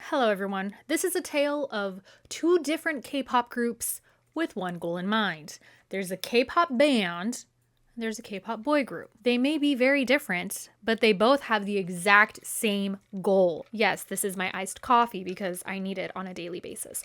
Hello everyone, this is a tale of two different K-pop groups with one goal in mind. There's a K-pop band, and there's a K-pop boy group. They may be very different, but they both have the exact same goal. Yes, this is my iced coffee because I need it on a daily basis.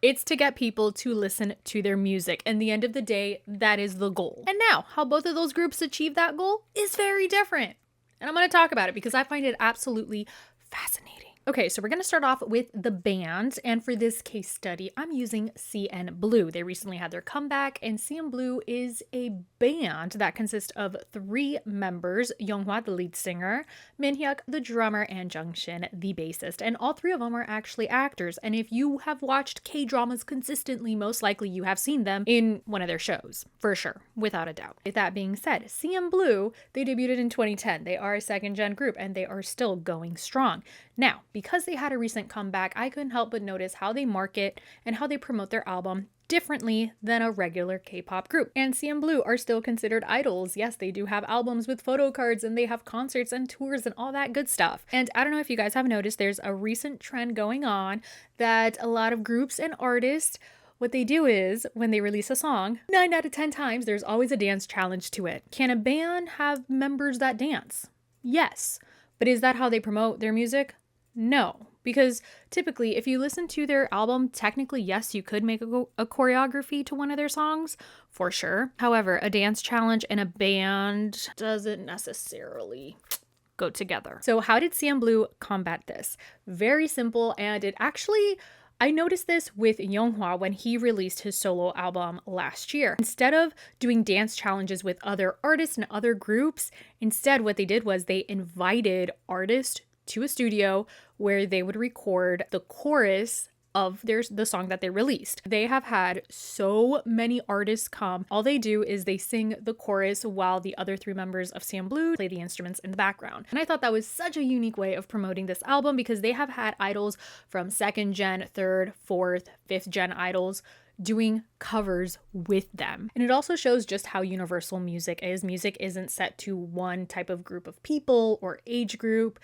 It's to get people to listen to their music, and at the end of the day, that is the goal. And now, how both of those groups achieve that goal is very different. And I'm going to talk about it because I find it absolutely fascinating. Okay, so we're going to start off with the band, and for this case study, I'm using CNBLUE. They recently had their comeback, and CNBLUE is a band that consists of 3 members: Yonghwa, the lead singer, Minhyuk, the drummer, and Jungshin, the bassist. And all 3 of them are actually actors, and if you have watched K-dramas consistently, most likely you have seen them in one of their shows, for sure, without a doubt. With that being said, CNBLUE, they debuted in 2010. They are a second-gen group, and they are still going strong. Now, because they had a recent comeback, I couldn't help but notice how they market and how they promote their album differently than a regular K-pop group. And CNBLUE are still considered idols. Yes, they do have albums with photo cards, and they have concerts and tours and all that good stuff. And I don't know if you guys have noticed, there's a recent trend going on that a lot of groups and artists, what they do is, when they release a song, 9 out of 10 times, there's always a dance challenge to it. Can a band have members that dance? Yes. But is that how they promote their music? No, because typically if you listen to their album, technically, yes, you could make a choreography to one of their songs, for sure. However, a dance challenge and a band doesn't necessarily go together. So how did CNBLUE combat this? Very simple, and it actually, I noticed this with Yonghwa when he released his solo album last year. Instead of doing dance challenges with other artists and other groups, instead what they did was they invited artists to a studio where they would record the chorus of the song that they released. They have had so many artists come. All they do is they sing the chorus while the other 3 members of CNBLUE play the instruments in the background. And I thought that was such a unique way of promoting this album because they have had idols from 2nd gen, 3rd, 4th, 5th gen idols doing covers with them. And it also shows just how universal music is. Music isn't set to one type of group of people or age group.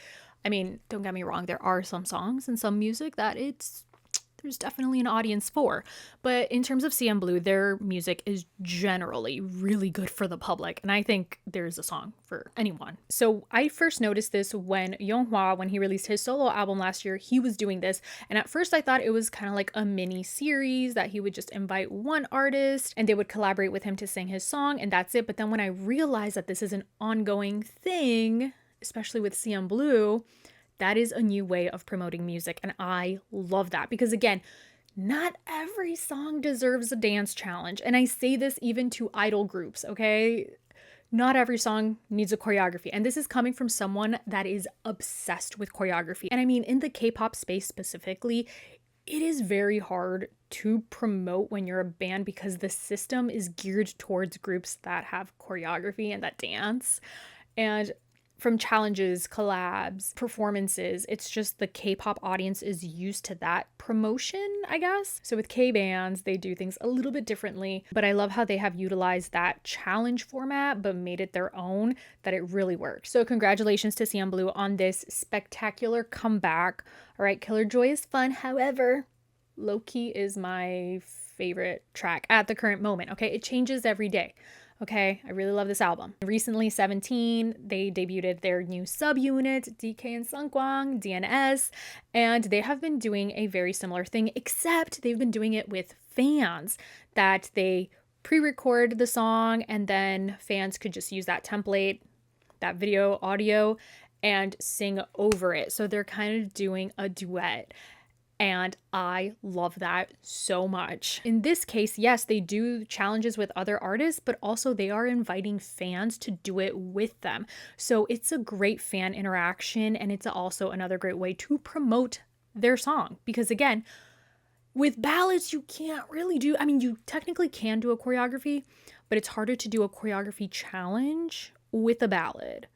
I mean, don't get me wrong, there are some songs and some music that there's definitely an audience for. But in terms of CNBLUE, their music is generally really good for the public. And I think there's a song for anyone. So I first noticed this when Yonghwa, when he released his solo album last year, he was doing this. And at first I thought it was kind of like a mini series that he would just invite one artist and they would collaborate with him to sing his song, and that's it. But then when I realized that this is an ongoing thing, especially with CNBLUE, that is a new way of promoting music. And I love that because, again, not every song deserves a dance challenge. And I say this even to idol groups, okay? Not every song needs a choreography. And this is coming from someone that is obsessed with choreography. And I mean, in the K-pop space specifically, it is very hard to promote when you're a band because the system is geared towards groups that have choreography and that dance. And from challenges, collabs, performances, it's just the K-pop audience is used to that promotion, I guess. So with K-bands, they do things a little bit differently, but I love how they have utilized that challenge format but made it their own, that it really works. So congratulations to CNBLUE on this spectacular comeback. All right, Killer Joy is fun. However, Lowkey is my favorite track at the current moment, okay? It changes every day. Okay, I really love this album. Recently, 17, they debuted their new subunit, DK and Seungkwan, DNS, and they have been doing a very similar thing, except they've been doing it with fans, that they pre-record the song and then fans could just use that template, that video, audio, and sing over it. So they're kind of doing a duet. And I love that so much. In this case, yes, they do challenges with other artists, but also they are inviting fans to do it with them. So it's a great fan interaction, and it's also another great way to promote their song. Because again, with ballads, you can't really do, I mean, you technically can do a choreography, but it's harder to do a choreography challenge with a ballad.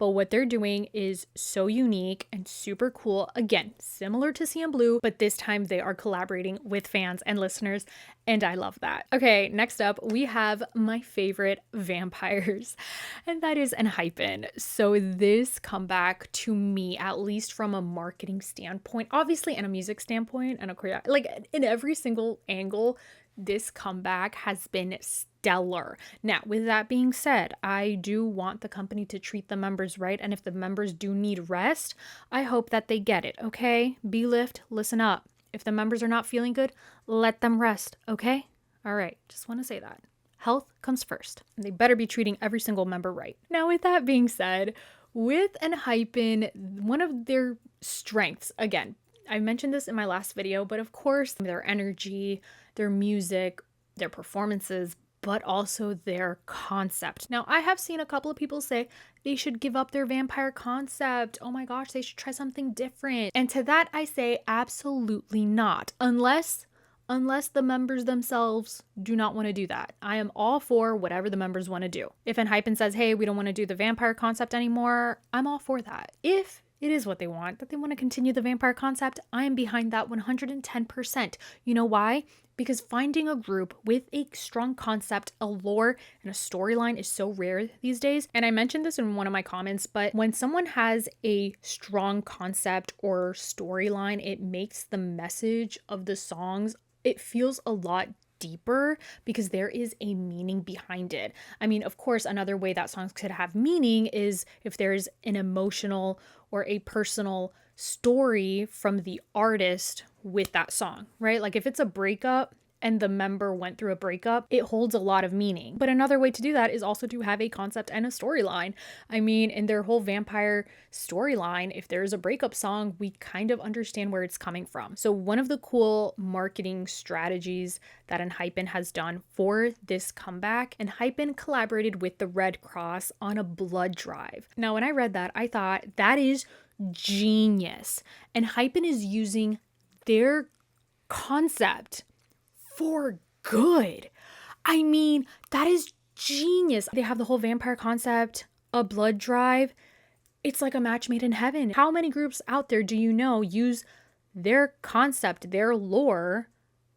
but what they're doing is so unique and super cool. Again, similar to CNBLUE, but this time they are collaborating with fans and listeners, and I love that. Okay, next up, we have my favorite vampires, and that is Enhypen. So this comeback, to me, at least from a marketing standpoint, obviously and a music standpoint and a like in every single angle, this comeback has been stellar. Now, with that being said, I do want the company to treat the members right, and if the members do need rest, I hope that they get it, okay? B-Lift, listen up. If the members are not feeling good, let them rest, okay? All right, just want to say that. Health comes first, and they better be treating every single member right. Now, with that being said, with Enhypen, one of their strengths, again, I mentioned this in my last video, but of course, their energy, their music, their performances, but also their concept. Now, I have seen a couple of people say they should give up their vampire concept. Oh my gosh, they should try something different. And to that, I say absolutely not. Unless the members themselves do not want to do that. I am all for whatever the members want to do. If Enhypen says, hey, we don't want to do the vampire concept anymore, I'm all for that. If it is what they want, that they want to continue the vampire concept, I am behind that 110%. You know why? Because finding a group with a strong concept, a lore, and a storyline is so rare these days. And I mentioned this in one of my comments, but when someone has a strong concept or storyline, it makes the message of the songs, it feels a lot deeper because there is a meaning behind it. I mean, of course, another way that songs could have meaning is if there's an emotional or a personal story from the artist with that song, right? Like if it's a breakup and the member went through a breakup, it holds a lot of meaning. But another way to do that is also to have a concept and a storyline. I mean, in their whole vampire storyline, if there's a breakup song, we kind of understand where it's coming from. So one of the cool marketing strategies that Enhypen has done for this comeback, Enhypen collaborated with the Red Cross on a blood drive. Now, when I read that, I thought that is genius. Enhypen is using their concept for good. I mean, that is genius. They have the whole vampire concept, a blood drive. It's like a match made in heaven. How many groups out there do you know use their concept, their lore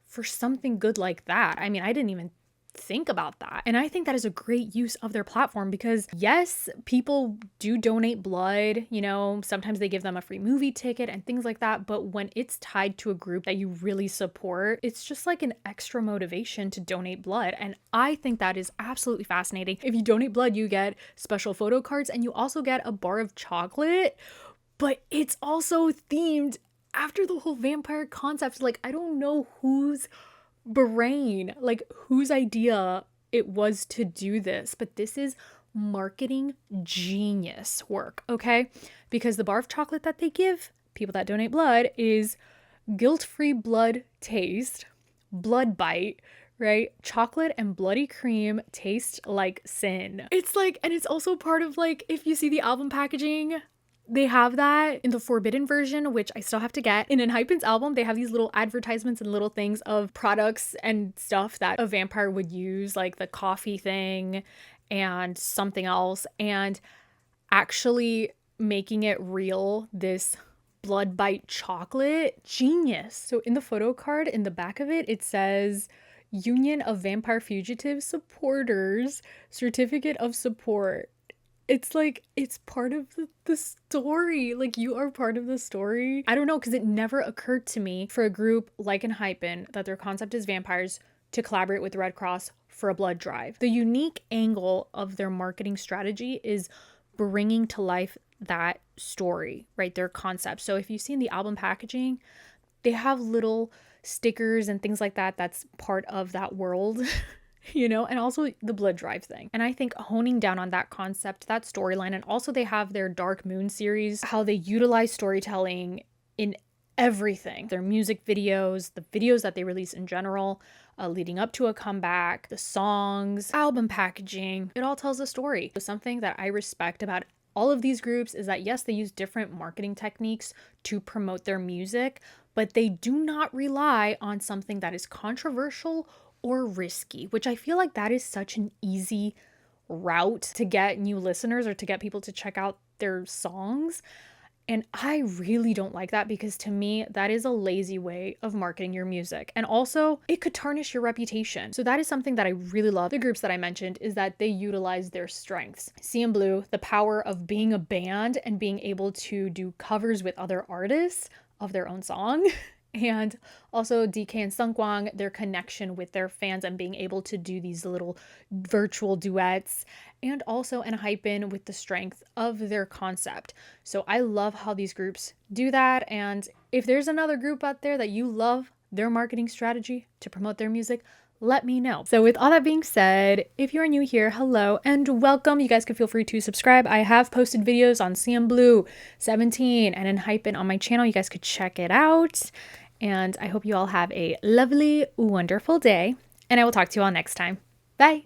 for something good like that? I mean, I didn't even think about that. And I think that is a great use of their platform because yes, people do donate blood, you know, sometimes they give them a free movie ticket and things like that. But when it's tied to a group that you really support, it's just like an extra motivation to donate blood. And I think that is absolutely fascinating. If you donate blood, you get special photo cards and you also get a bar of chocolate, but it's also themed after the whole vampire concept. Like, I don't know whose brain, like whose idea it was to do this, but this is marketing genius work, okay? Because the bar of chocolate that they give people that donate blood is guilt-free blood taste, blood bite, right? Chocolate and bloody cream taste like sin. It's like, and it's also part of like, if you see the album packaging, they have that in the forbidden version, which I still have to get. In Enhypen's album, they have these little advertisements and little things of products and stuff that a vampire would use, like the coffee thing and something else, and actually making it real, this blood bite chocolate, genius. So in the photo card, in the back of it, it says Union of Vampire Fugitive Supporters, Certificate of Support. It's like, it's part of the story. Like, you are part of the story. I don't know, because it never occurred to me for a group like Enhypen that their concept is vampires to collaborate with the Red Cross for a blood drive. The unique angle of their marketing strategy is bringing to life that story, right? Their concept. So if you've seen the album packaging, they have little stickers and things like that. That's part of that world. You know, and also the blood drive thing. And I think honing down on that concept, that storyline, and also they have their Dark Moon series, how they utilize storytelling in everything. Their music videos, the videos that they release in general, leading up to a comeback, the songs, album packaging, it all tells a story. So something that I respect about all of these groups is that yes, they use different marketing techniques to promote their music, but they do not rely on something that is controversial or risky, which I feel like that is such an easy route to get new listeners or to get people to check out their songs. And I really don't like that because to me, that is a lazy way of marketing your music. And also, it could tarnish your reputation. So that is something that I really love. The groups that I mentioned is that they utilize their strengths. CNBLUE, the power of being a band and being able to do covers with other artists of their own song. And also DK and Seungkwan, their connection with their fans and being able to do these little virtual duets. And also Enhypen with the strength of their concept. So I love how these groups do that. And if there's another group out there that you love their marketing strategy to promote their music, let me know. So with all that being said, if you're new here, hello and welcome. You guys can feel free to subscribe. I have posted videos on CNBLUE 17 and Enhypen on my channel. You guys could check it out. And I hope you all have a lovely, wonderful day. And I will talk to you all next time. Bye.